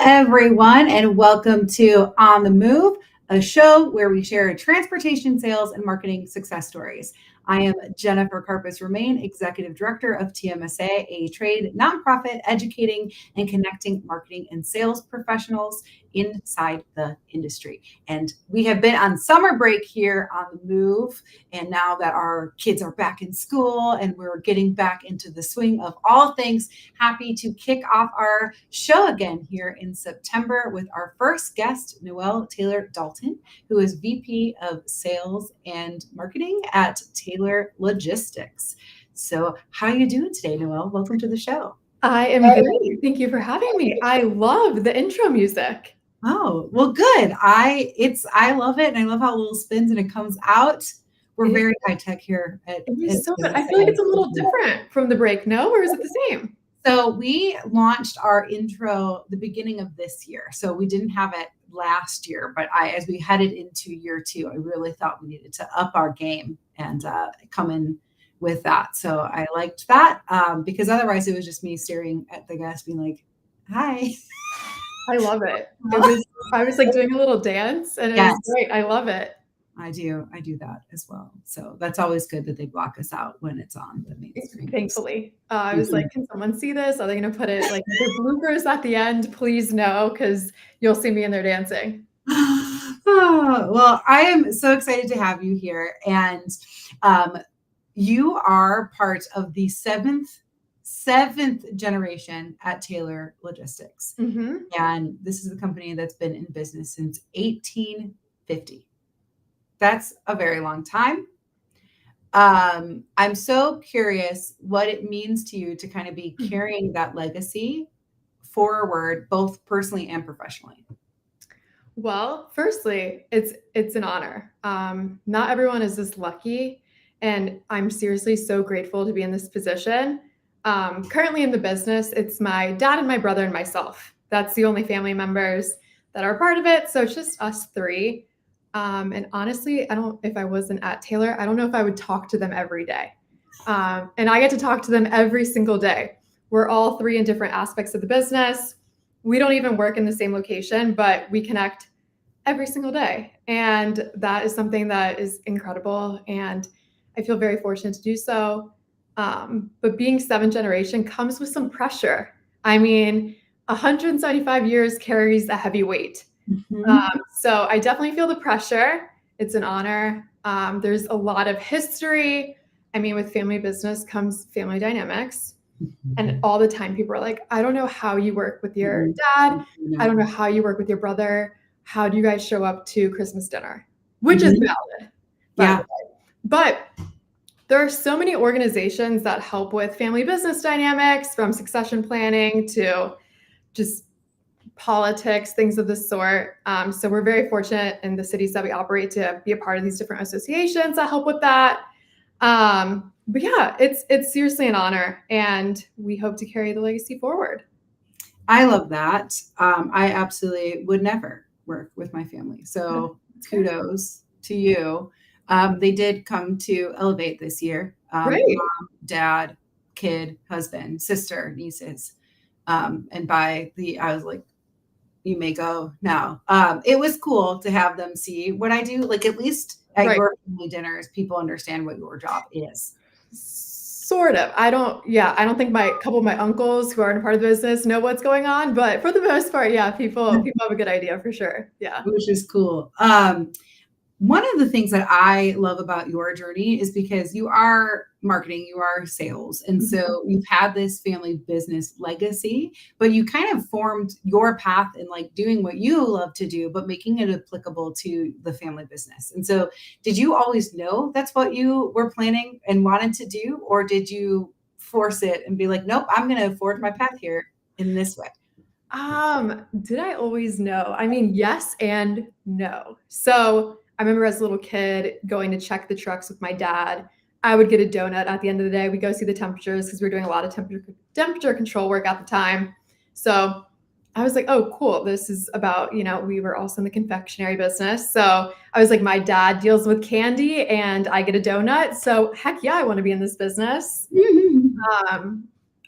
everyone, and welcome to On the Move, a show where we share transportation sales and marketing success stories. I am Jennifer Karpus-Romain, Executive Director of TMSA, a trade nonprofit educating and connecting marketing and sales professionals inside the industry. And we have been on summer break here on the Move, and now that our kids are back in school and we're getting back into the swing of all things, happy to kick off our show again here in September with our first guest, Noelle Taylor Dalton, who is VP of Sales and Marketing at Taylor Logistics. So how are you doing today, Noelle? Welcome to the show. I am great. Thank you for having me. I love the intro music. Oh, well, good. I love it, and I love how it little spins and it comes out. We're very high tech here. I feel like it's a little different from the break, no? Or is it the same? So we launched our intro the beginning of this year. So we didn't have it last year, but as we headed into year two, I really thought we needed to up our game and come in with that. So I liked that because otherwise it was just me staring at the guest being like, hi. I love it. I was like doing a little dance and it was great. I love it. I do that as well. So that's always good that they block us out when it's on the main screen. Thankfully. I was like, can someone see this? Are they going to put it like the bloopers at the end? Please no, because you'll see me in there dancing. Well, I am so excited to have you here. And you are part of the seventh generation at Taylor Logistics. Mm-hmm. And this is a company that's been in business since 1850. That's a very long time. I'm so curious what it means to you to kind of be carrying that legacy forward, both personally and professionally. Well, firstly, it's an honor. Not everyone is this lucky, and I'm seriously so grateful to be in this position. Currently in the business, it's my dad and my brother and myself. That's the only family members that are part of it. So it's just us three. And honestly, if I wasn't at Taylor, I don't know if I would talk to them every day. And I get to talk to them every single day. We're all three in different aspects of the business. We don't even work in the same location, but we connect every single day. And that is something that is incredible. And I feel very fortunate to do so. But being seventh generation comes with some pressure. I mean, 175 years carries a heavy weight. Mm-hmm. So I definitely feel the pressure. It's an honor. There's a lot of history. I mean, with family business comes family dynamics. Mm-hmm. And all the time people are like, I don't know how you work with your dad. I don't know how you work with your brother. How do you guys show up to Christmas dinner? Which is valid. Yeah. But there are so many organizations that help with family business dynamics, from succession planning to just politics, things of this sort. So we're very fortunate in the cities that we operate to be a part of these different associations that help with that. But yeah, it's seriously an honor, and we hope to carry the legacy forward. I love that. I absolutely would never work with my family. So kudos to you. They did come to Elevate this year. Right. Mom, dad, kid, husband, sister, nieces. And I was like, you may go now. It was cool to have them see what I do. Like, at least at your family dinners, people understand what your job is. Sort of. I don't think a couple of my uncles who aren't a part of the business know what's going on, but for the most part, yeah, people have a good idea for sure. Yeah. Which is cool. One of the things that I love about your journey is because you are marketing, you are sales. And so you've had this family business legacy, but you kind of formed your path in like doing what you love to do, but making it applicable to the family business. And so did you always know that's what you were planning and wanted to do? Or did you force it and be like, nope, I'm going to forge my path here in this way? Did I always know? I mean, yes and no. So I remember as a little kid going to check the trucks with my dad. I would get a donut at the end of the day. We go see the temperatures because we were doing a lot of temperature control work at the time. So I was like, oh, cool. This is about, we were also in the confectionery business. So I was like, my dad deals with candy and I get a donut. So heck yeah, I want to be in this business.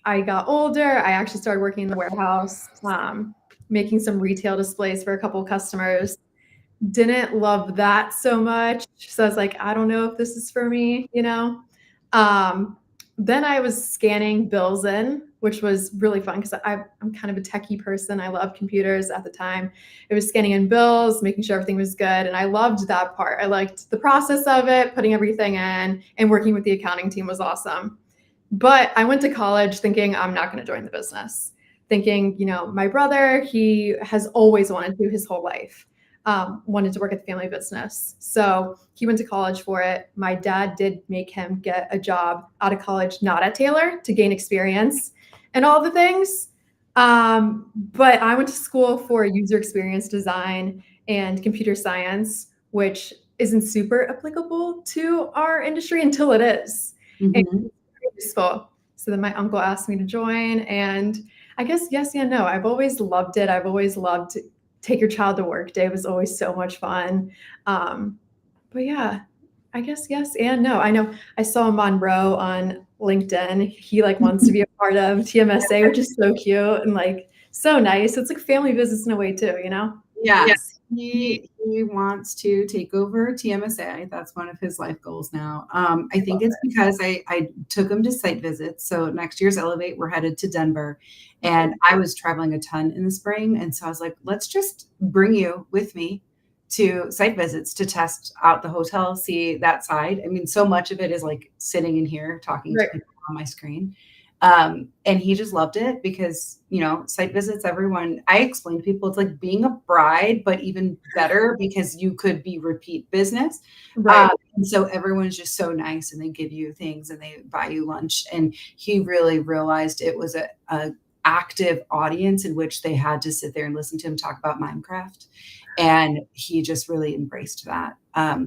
I got older. I actually started working in the warehouse. making some retail displays for a couple customers. Didn't love that so much. So I was like, I don't know if this is for me, you know? Then I was scanning bills in, which was really fun because I'm kind of a techie person. I love computers at the time. It was scanning in bills, making sure everything was good. And I loved that part. I liked the process of it, putting everything in, and working with the accounting team was awesome. But I went to college thinking I'm not going to join the business, thinking, you know, my brother, he has always wanted to his whole life. Wanted to work at the family business. So he went to college for it. My dad did make him get a job out of college, not at Taylor, to gain experience and all the things. But I went to school for user experience design and computer science, which isn't super applicable to our industry until it is. And Mm-hmm. it's useful. So then my uncle asked me to join, and I guess yes and no. I've always loved it. I've always loved take your child to work day was always so much fun. But yeah, I guess yes and no. I know I saw Monroe on LinkedIn. He like wants to be a part of TMSA, which is so cute and like so nice. It's like family business in a way too, you know? Yes, he wants to take over TMSA. That's one of his life goals now. I think it's because I took him to site visits. So next year's Elevate, we're headed to Denver, and I was traveling a ton in the spring, and so I was like, let's just bring you with me to site visits to test out the hotel, see that side. I mean, so much of it is like sitting in here talking to Right. people on my screen. And he just loved it because, you know, site visits, everyone, I explain to people, it's like being a bride, but even better because you could be repeat business. Right. And so everyone's just so nice and they give you things and they buy you lunch. And he really realized it was a active audience in which they had to sit there and listen to him talk about Minecraft. And he just really embraced that.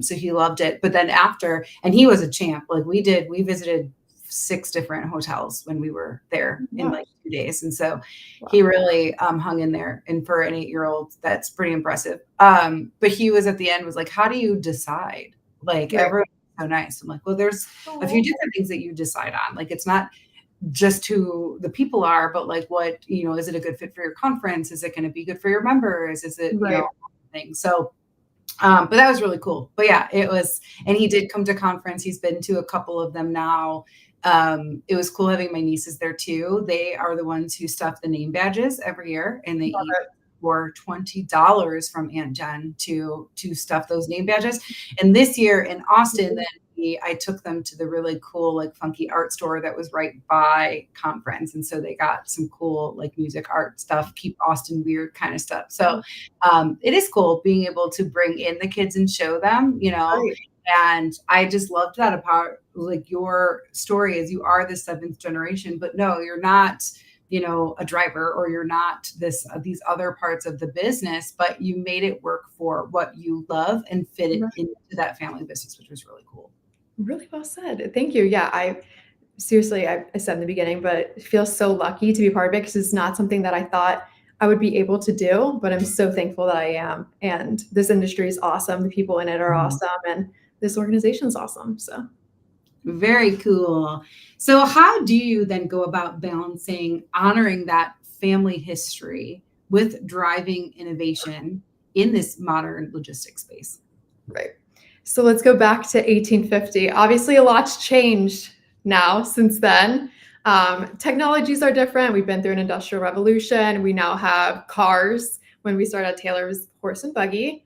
So he loved it. But then after, and he was a champ, like we visited 6 different hotels when we were there in like 2 days. And so he really hung in there. And for an 8-year-old, that's pretty impressive. But he was at the end was like, how do you decide? Like everyone's so nice. I'm like, well, there's a few different things that you decide on. Like it's not just who the people are, but like what, you know, is it a good fit for your conference? Is it going to be good for your members? Is it, you know, thing. So but that was really cool. But yeah, it was, and he did come to conference. He's been to a couple of them now. It was cool having my nieces there too. They are the ones who stuff the name badges every year, and they eat for $20 from Aunt Jen to stuff those name badges. And this year in Austin, then I took them to the really cool, like funky art store that was right by conference. And so they got some cool, like music art stuff, keep Austin weird kind of stuff. So it is cool being able to bring in the kids and show them, you know, and I just loved that about like your story is you are the 7th generation, but no, you're not, you know, a driver or you're not these other parts of the business, but you made it work for what you love and fit it into that family business, which was really cool. Really well said. Thank you. Yeah, I seriously, I said in the beginning, but feel so lucky to be part of it because it's not something that I thought I would be able to do, but I'm so thankful that I am. And this industry is awesome. The people in it are awesome. And this organization is awesome. So very cool. So how do you then go about balancing honoring that family history with driving innovation in this modern logistics space? Right. So let's go back to 1850. Obviously, a lot's changed now since then. Technologies are different. We've been through an industrial revolution. We now have cars. When we started at Taylor, it was horse and buggy.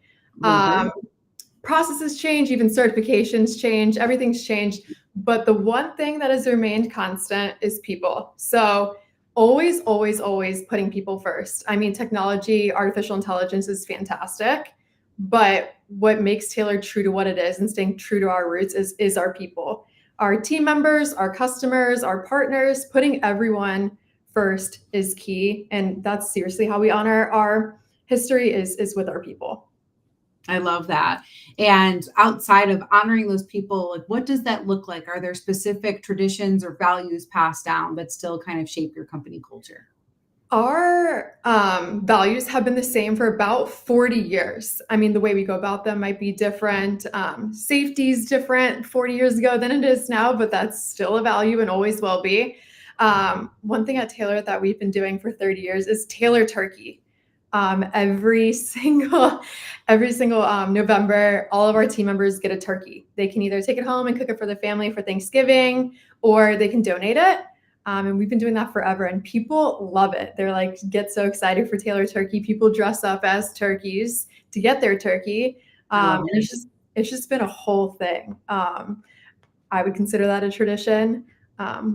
Processes change, even certifications change, everything's changed. But the one thing that has remained constant is people. So always, always, always putting people first. I mean, technology, artificial intelligence is fantastic. But what makes Taylor true to what it is and staying true to our roots is our people, our team members, our customers, our partners. Putting everyone first is key. And that's seriously how we honor our history is with our people. I love that. And outside of honoring those people, like what does that look like? Are there specific traditions or values passed down that still kind of shape your company culture? Our values have been the same for about 40 years. I mean, the way we go about them might be different. Safety is different 40 years ago than it is now, but that's still a value and always will be. One thing at Taylor that we've been doing for 30 years is Taylor turkey. Every single November, all of our team members get a turkey. They can either take it home and cook it for the family for Thanksgiving, or they can donate it. And we've been doing that forever, and people love it. They're like, get so excited for Taylor Turkey. People dress up as turkeys to get their turkey. And it's just been a whole thing. I would consider that a tradition.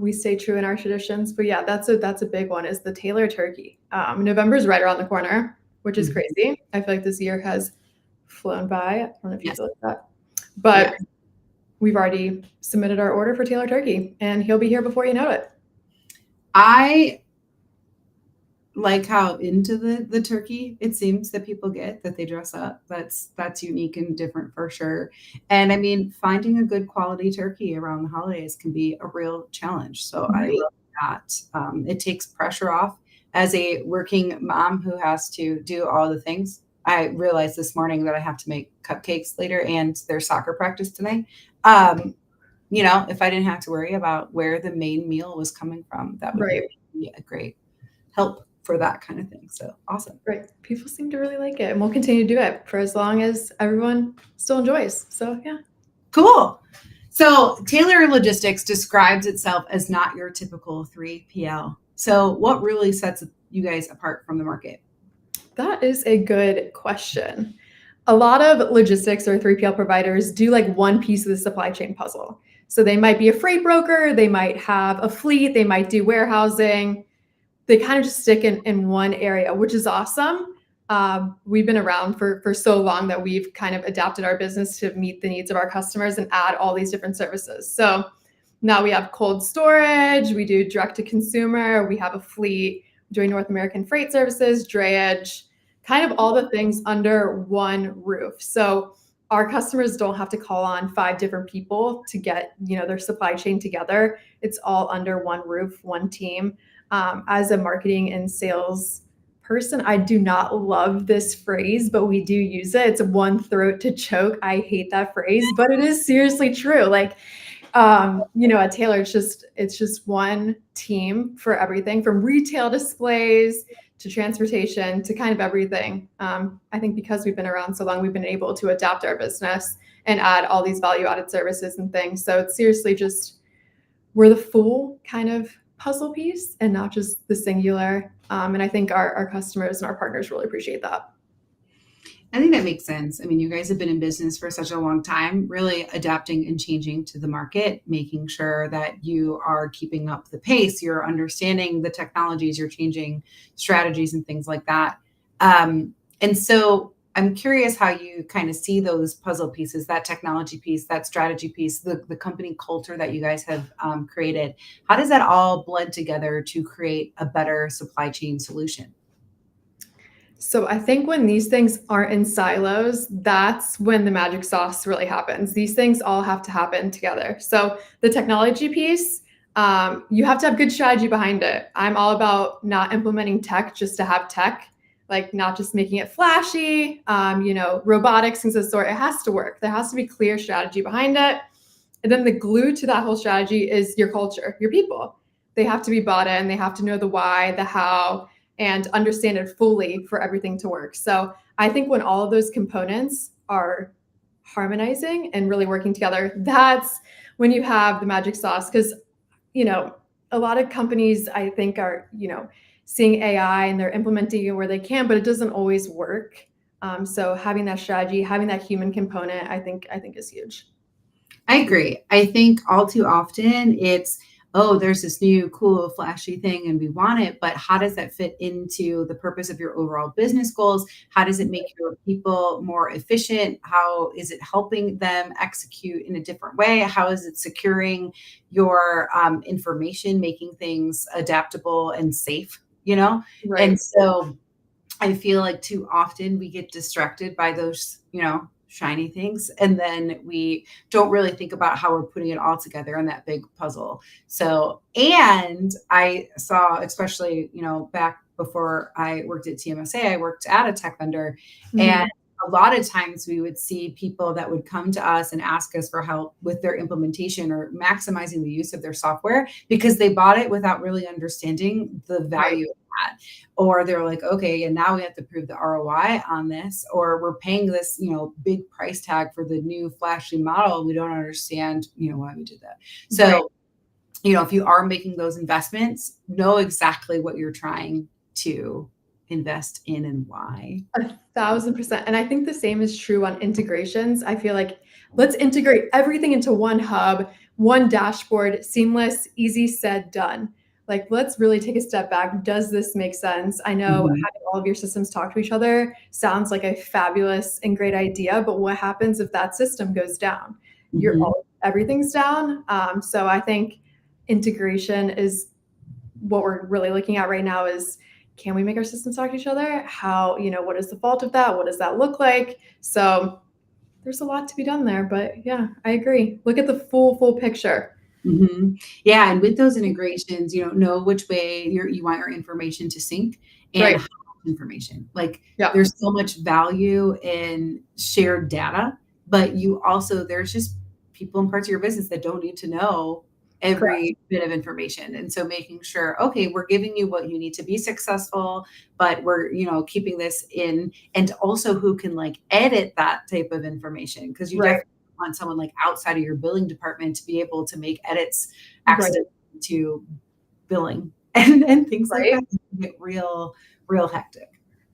We stay true in our traditions, but yeah, that's a big one, is the Taylor Turkey. November's right around the corner, which is crazy. I feel like this year has flown by. I don't know if you feel like that, but we've already submitted our order for Taylor Turkey, and he'll be here before you know it. I like how into the turkey it seems that people get, that they dress up. That's unique and different for sure. And I mean, finding a good quality turkey around the holidays can be a real challenge. So I love that. It takes pressure off as a working mom who has to do all the things. I realized this morning that I have to make cupcakes later, and there's soccer practice tonight. If I didn't have to worry about where the main meal was coming from, that would be a great help for that kind of thing. So awesome. Right. People seem to really like it, and we'll continue to do it for as long as everyone still enjoys. So yeah. Cool. So Taylor Logistics describes itself as not your typical 3PL. So what really sets you guys apart from the market? That is a good question. A lot of logistics or 3PL providers do like one piece of the supply chain puzzle. So they might be a freight broker, they might have a fleet, they might do warehousing. They kind of just stick in one area, which is awesome. We've been around for so long that we've kind of adapted our business to meet the needs of our customers and add all these different services. So now we have cold storage, we do direct to consumer, we have a fleet, doing North American freight services, drayage, kind of all the things under one roof. So our customers don't have to call on 5 different people to get, their supply chain together. It's all under one roof, one team. As a marketing and sales person, I do not love this phrase, but we do use it. It's one throat to choke. I hate that phrase, but it is seriously true. Like, at Taylor, it's just one team for everything from retail displays to transportation to kind of everything. I think because we've been around so long, we've been able to adapt our business and add all these value-added services and things. So it's seriously just, we're the full kind of puzzle piece and not just the singular. And I think our customers and our partners really appreciate that. I think that makes sense. I mean, you guys have been in business for such a long time, really adapting and changing to the market, making sure that you are keeping up the pace, you're understanding the technologies, you're changing strategies and things like that. And so I'm curious how you kind of see those puzzle pieces, that technology piece, that strategy piece, the company culture that you guys have created. How does that all blend together to create a better supply chain solution? So I think when these things aren't in silos, that's when the magic sauce really happens. These things all have to happen together. So the technology piece, you have to have good strategy behind it. I'm all about not implementing tech just to have tech, like not just making it flashy, robotics, things of the sort. It has to work. There has to be clear strategy behind it. And then the glue to that whole strategy is your culture, your people. They have to be bought in. They have to know the why, the how, and understand it fully for everything to work. So I think when all of those components are harmonizing and really working together, that's when you have the magic sauce. Because, a lot of companies, I think, are, seeing AI and they're implementing it where they can, but it doesn't always work. So having that strategy, having that human component, I think is huge. I agree. I think all too often it's, oh, there's this new cool flashy thing and we want it, but how does that fit into the purpose of your overall business goals? How does it make your people more efficient? How is it helping them execute in a different way? How is it securing your information, making things adaptable and safe, Right. And so I feel like too often we get distracted by those, shiny things. And then we don't really think about how we're putting it all together in that big puzzle. So, and I saw, especially, back before I worked at TMSA, I worked at a tech vendor. Mm-hmm. And a lot of times we would see people that would come to us and ask us for help with their implementation or maximizing the use of their software because they bought it without really understanding the value of that. Or they're like, okay, and now we have to prove the ROI on this, or we're paying this, big price tag for the new flashy model. We don't understand, why we did that. So, Right. If you are making those investments, know exactly what you're trying to invest in and why. 1,000%. And I think the same is true on integrations. I feel like let's integrate everything into one hub, one dashboard, seamless, easy said, done. Like, let's really take a step back. Does this make sense? I know having all of your systems talk to each other sounds like a fabulous and great idea, but what happens if that system goes down? Everything's down. So I think integration is what we're really looking at right now is, can we make our systems talk to each other? How, what is the fault of that? What does that look like? So there's a lot to be done there, but yeah, I agree. Look at the full picture. Yeah, and with those integrations, know which way you want your information to sync and Right. how much information. Like, Yeah. there's so much value in shared data, but there's just people in parts of your business that don't need to know every bit of information. And so making sure, okay, we're giving you what you need to be successful, but we're, keeping this in, and also who can like edit that type of information. Because you definitely want someone like outside of your billing department to be able to make edits accident to billing and things like that. Get real hectic.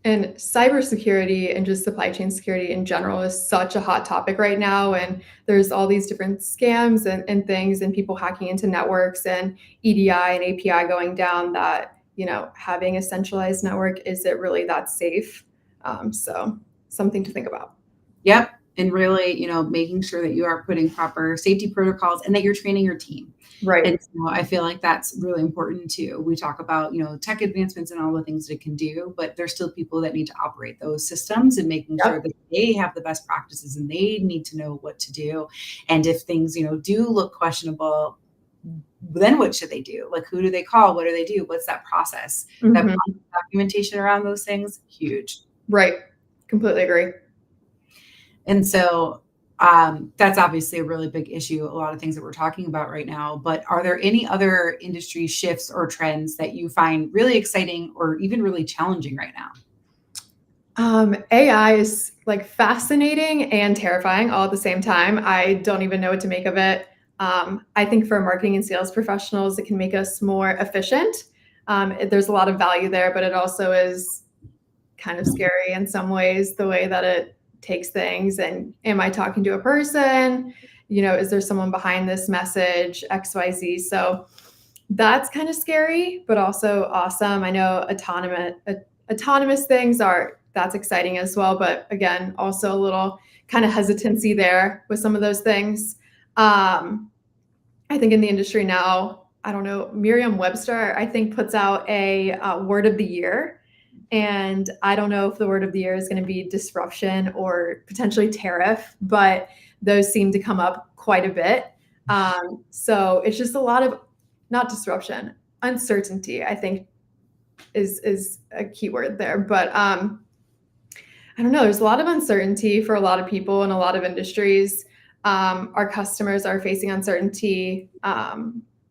And cybersecurity and just supply chain security in general is such a hot topic right now. And there's all these different scams and things and people hacking into networks and EDI and API going down that, having a centralized network, is it really that safe? So something to think about. Yep. And really, making sure that you are putting proper safety protocols and that you're training your team. Right. And so I feel like that's really important too. We talk about, tech advancements and all the things it can do, but there's still people that need to operate those systems and making sure that they have the best practices and they need to know what to do. And if things, do look questionable, then what should they do? Like, who do they call? What do they do? What's that process? That documentation around those things, huge. Right. Completely agree. And so that's obviously a really big issue, a lot of things that we're talking about right now. But are there any other industry shifts or trends that you find really exciting or even really challenging right now? AI is like fascinating and terrifying all at the same time. I don't even know what to make of it. I think for marketing and sales professionals, it can make us more efficient. There's a lot of value there, but it also is kind of scary in some ways, the way that it takes things. And am I talking to a person? Is there someone behind this message, XYZ? So that's kind of scary, but also awesome. I know autonomous things that's exciting as well. But again, also a little kind of hesitancy there with some of those things. I think in the industry now, I don't know, Merriam-Webster, I think, puts out a word of the year. And I don't know if the word of the year is going to be disruption or potentially tariff, but those seem to come up quite a bit. So it's just a lot of, not disruption, uncertainty, I think is a key word there. But I don't know, there's a lot of uncertainty for a lot of people in a lot of industries. Our customers are facing uncertainty.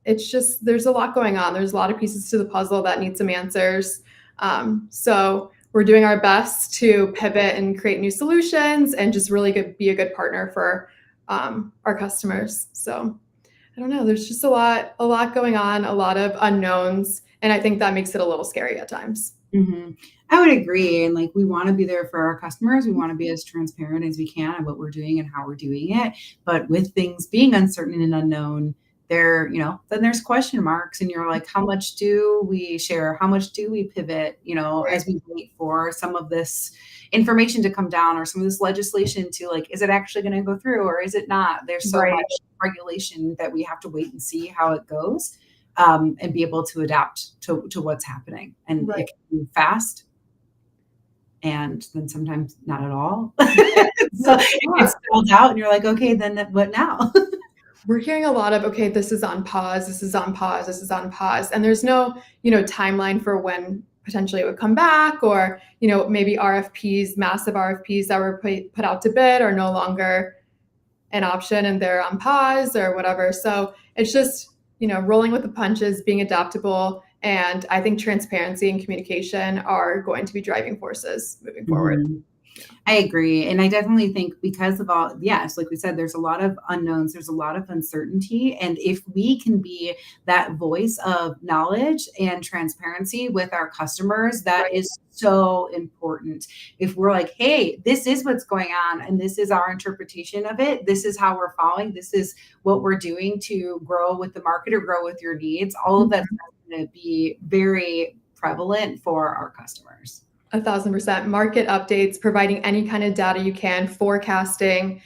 It's just, there's a lot going on. There's a lot of pieces to the puzzle that need some answers. So we're doing our best to pivot and create new solutions and just really be a good partner for our customers. So I don't know, there's just a lot going on, a lot of unknowns. And I think that makes it a little scary at times. I would agree. And like, we want to be there for our customers. We want to be as transparent as we can on what we're doing and how we're doing it. But with things being uncertain and unknown, then there's question marks, and you're like, how much do we share? How much do we pivot, as we wait for some of this information to come down or some of this legislation to, like, is it actually going to go through or is it not? There's so much regulation that we have to wait and see how it goes, and be able to adapt to what's happening. And it can move fast, and then sometimes not at all. So it gets spelled out and you're like, okay, then what now? We're hearing a lot of, okay, this is on pause, this is on pause, this is on pause. And there's no, timeline for when potentially it would come back, or, maybe RFPs, massive RFPs that were put out to bid are no longer an option and they're on pause or whatever. So it's just, rolling with the punches, being adaptable, And I think transparency and communication are going to be driving forces moving forward. Mm-hmm. I agree. And I definitely think because of all, yes, like we said, there's a lot of unknowns, there's a lot of uncertainty. And if we can be that voice of knowledge and transparency with our customers, that is so important. If we're like, hey, this is what's going on, and this is our interpretation of it, this is how we're following, this is what we're doing to grow with the market or grow with your needs, all of that's going to be very prevalent for our customers. 1,000%. Market updates, providing any kind of data you can, forecasting,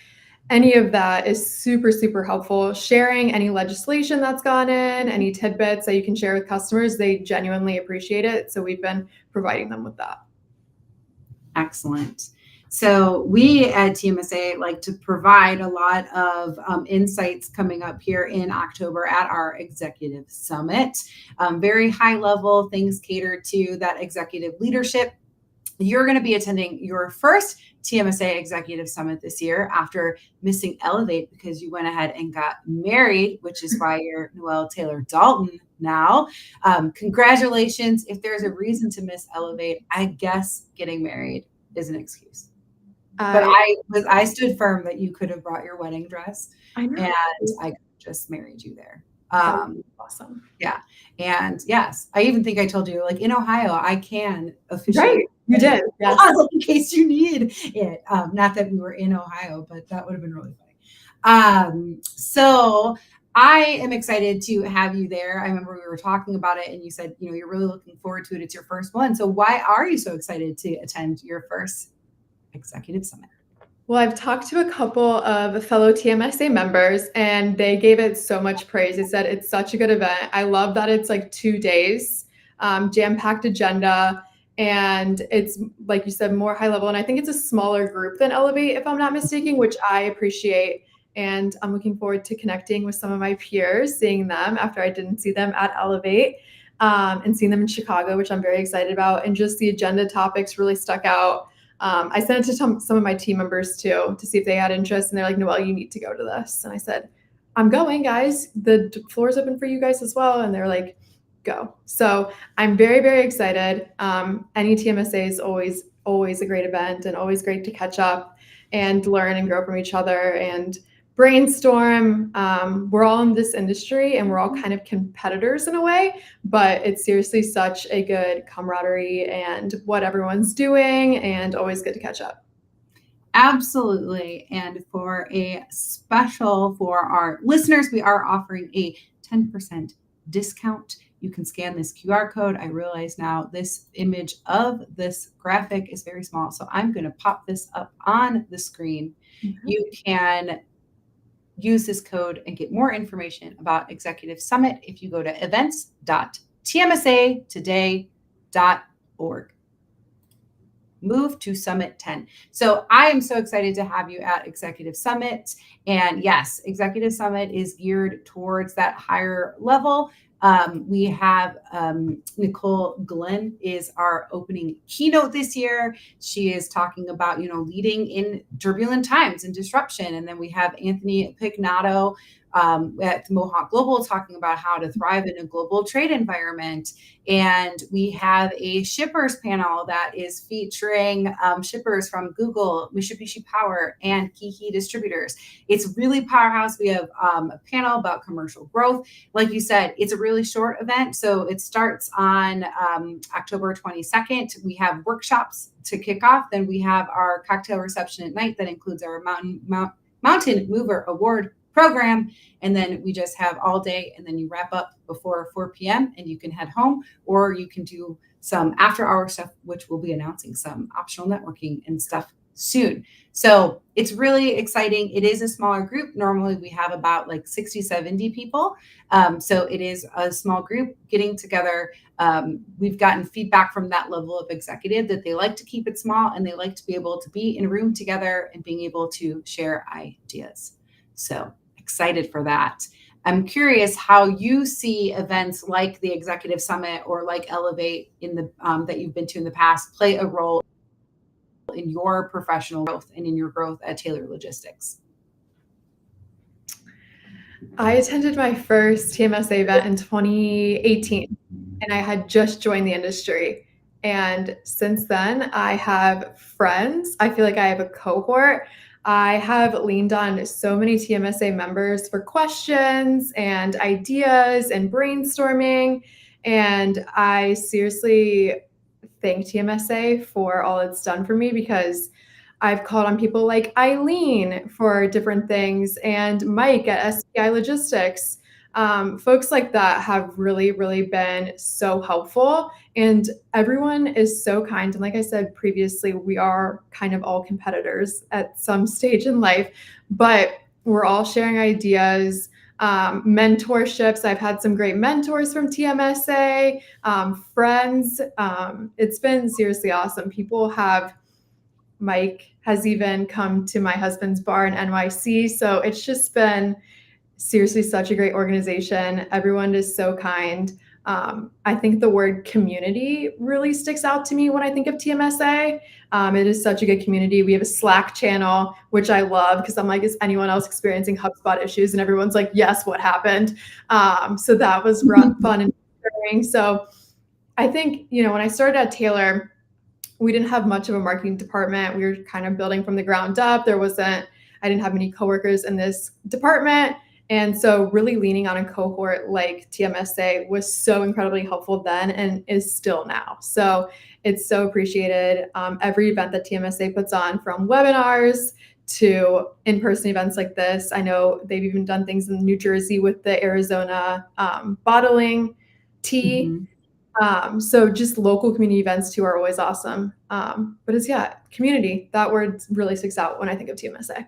any of that is super, super helpful. Sharing any legislation that's gone in, any tidbits that you can share with customers, they genuinely appreciate it. So we've been providing them with that. Excellent. So we at TMSA like to provide a lot of insights coming up here in October at our Executive Summit. Very high level things catered to that executive leadership. You're going to be attending your first TMSA Executive Summit this year after missing Elevate because you went ahead and got married, which is why you're Noelle Taylor Dalton now. Congratulations. If there's a reason to miss Elevate, I guess getting married is an excuse. But I stood firm that you could have brought your wedding dress, and I could have just married you there. Awesome. Yeah. And yes, I even think I told you, like, in Ohio, I can officially. Right. You did. Yes. In case you need it. Not that we were in Ohio, but that would have been really funny. So I am excited to have you there. I remember we were talking about it and you said, you're really looking forward to it. It's your first one. So why are you so excited to attend your first Executive Summit? Well, I've talked to a couple of fellow TMSA members and they gave it so much praise. They said it's such a good event. I love that it's like 2 days, jam-packed agenda. And it's, like you said, more high level. And I think it's a smaller group than Elevate, if I'm not mistaken, which I appreciate. And I'm looking forward to connecting with some of my peers, seeing them after I didn't see them at Elevate, and seeing them in Chicago, which I'm very excited about. And just the agenda topics really stuck out. I sent it to some of my team members too, to see if they had interest. And they're like, Noelle, you need to go to this. And I said, I'm going, guys. The floor is open for you guys as well. And they're like, go. So I'm very, very excited. Any TMSA is always a great event and always great to catch up and learn and grow from each other and brainstorm. We're all in this industry and we're all kind of competitors in a way, but it's seriously such a good camaraderie and what everyone's doing and always good to catch up. Absolutely. And for our listeners, we are offering a 10% discount. You can scan this QR code. I realize now this image of this graphic is very small, so I'm going to pop this up on the screen. Mm-hmm. You can use this code and get more information about Executive Summit if you go to events.tmsatoday.org. Move to Summit 10. So I am so excited to have you at Executive Summit. And yes, Executive Summit is geared towards that higher level. We have Nicole Glenn is our opening keynote this year. She is talking about, leading in turbulent times and disruption. And then we have Anthony Pignato at Mohawk Global talking about how to thrive in a global trade environment. And we have a shippers panel that is featuring shippers from Google, Mitsubishi Power, and Kiki Distributors. It's really powerhouse. We have a panel about commercial growth. Like you said, it's a really short event. So it starts on October 22nd. We have workshops to kick off. Then we have our cocktail reception at night that includes our Mountain Mover Award program. And then we just have all day, and then you wrap up before 4 p.m. and you can head home, or you can do some after hour stuff, which we'll be announcing some optional networking and stuff soon. So it's really exciting. It is a smaller group. Normally we have about like 60, 70 people. So it is a small group getting together. We've gotten feedback from that level of executive that they like to keep it small and they like to be able to be in a room together and being able to share ideas. So excited for that. I'm curious how you see events like the Executive Summit or like Elevate in the that you've been to in the past play a role in your professional growth and in your growth at Taylor Logistics. I attended my first TMSA event in 2018. and I had just joined the industry. And since then, I have friends. I feel like I have a cohort. I have leaned on so many TMSA members for questions and ideas and brainstorming. And I seriously thank TMSA for all it's done for me, because I've called on people like Eileen for different things and Mike at SPI Logistics. Folks like that have really, really been so helpful, and everyone is so kind. And like I said previously, we are kind of all competitors at some stage in life, but we're all sharing ideas, mentorships. I've had some great mentors from TMSA, friends. It's been seriously awesome. Mike has even come to my husband's bar in NYC. So it's just been seriously such a great organization. Everyone is so kind. I think the word community really sticks out to me when I think of TMSA. It is such a good community. We have a Slack channel, which I love, because I'm like, is anyone else experiencing HubSpot issues? And everyone's like, yes, what happened? So that was fun and sharing. So I think, when I started at Taylor, we didn't have much of a marketing department. We were kind of building from the ground up. I didn't have many coworkers in this department. And so really leaning on a cohort like TMSA was so incredibly helpful then and is still now. So it's so appreciated. Every event that TMSA puts on, from webinars to in-person events like this. I know they've even done things in New Jersey with the Arizona bottling tea. So just local community events too are always awesome. But it's community. That word really sticks out when I think of TMSA.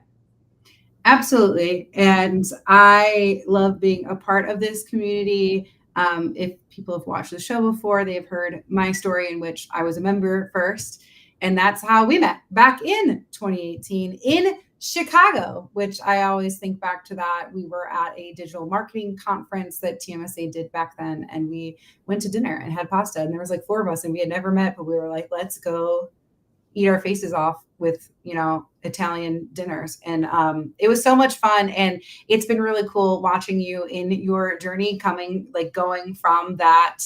Absolutely. And I love being a part of this community. If people have watched the show before, they've heard my story, in which I was a member first. And that's how we met back in 2018 in Chicago, which I always think back to that. We were at a digital marketing conference that TMSA did back then. And we went to dinner and had pasta. And there was like 4 of us, and we had never met, but we were like, let's go eat our faces off with, Italian dinners. And it was so much fun. And it's been really cool watching you in your journey, going from that,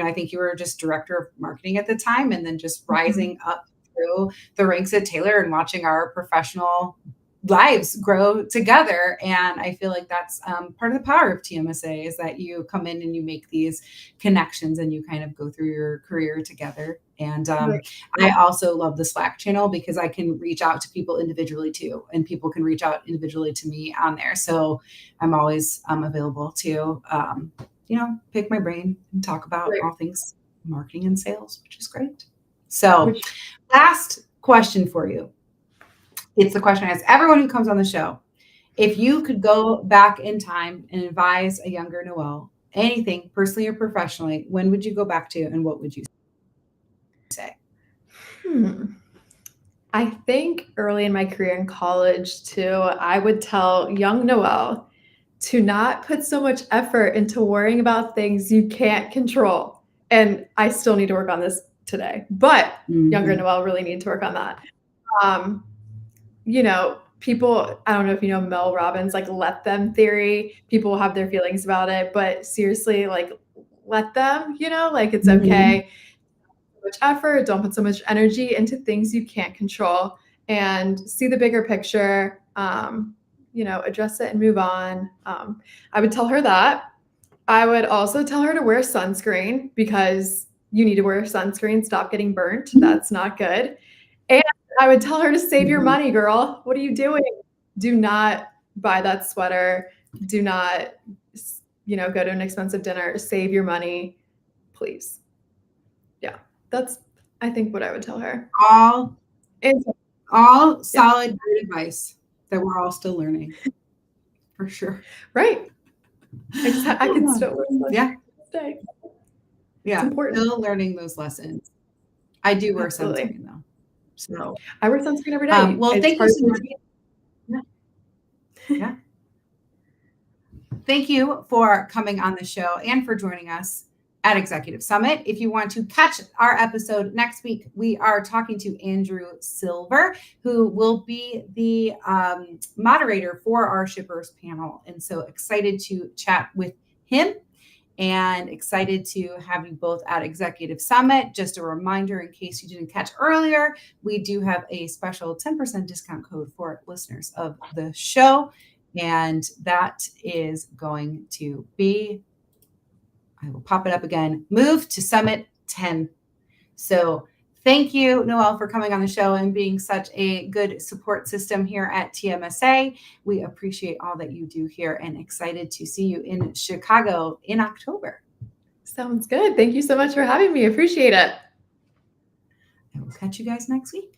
I think you were just director of marketing at the time, and then just rising up through the ranks at Taylor and watching our professional lives grow together. And I feel like that's part of the power of TMSA, is that you come in and you make these connections and you kind of go through your career together. And I also love the Slack channel, because I can reach out to people individually too, and people can reach out individually to me on there. So I'm always available to, pick my brain and talk about all things marketing and sales, which is great. So last question for you. It's the question I ask everyone who comes on the show. If you could go back in time and advise a younger Noelle, anything personally or professionally, when would you go back to, and what would you say? I think early in my career in college too, I would tell young Noelle to not put so much effort into worrying about things you can't control. And I still need to work on this today, but younger Noelle really need to work on that. People, I don't know if you know Mel Robbins, like let them theory. People have their feelings about it, but seriously, like let them, it's okay. Much effort, don't put so much energy into things you can't control, and see the bigger picture, address it and move on. I would tell her that. I would also tell her to wear sunscreen, because you need to wear sunscreen, stop getting burnt. That's not good. And I would tell her to save your money, girl. What are you doing? Do not buy that sweater. Do not, go to an expensive dinner. Save your money, please. Yeah, that's, I think, what I would tell her. All solid good advice that we're all still learning, for sure. Right. I can still learn. Yeah. It's important. Still learning those lessons. I do wear sunscreen though. So I wear sunscreen every day. Well, thank you so much. Yeah. Thank you for coming on the show and for joining us at Executive Summit. If you want to catch our episode next week, we are talking to Andrew Silver, who will be the moderator for our shippers panel. And so excited to chat with him. and excited to have you both at Executive Summit. Just a reminder, in case you didn't catch earlier, we do have a special 10% discount code for listeners of the show. And that is going to be, I will pop it up again, Move to Summit 10. So thank you, Noelle, for coming on the show and being such a good support system here at TMSA. We appreciate all that you do here and excited to see you in Chicago in October. Sounds good. Thank you so much for having me. Appreciate it. I will catch you guys next week.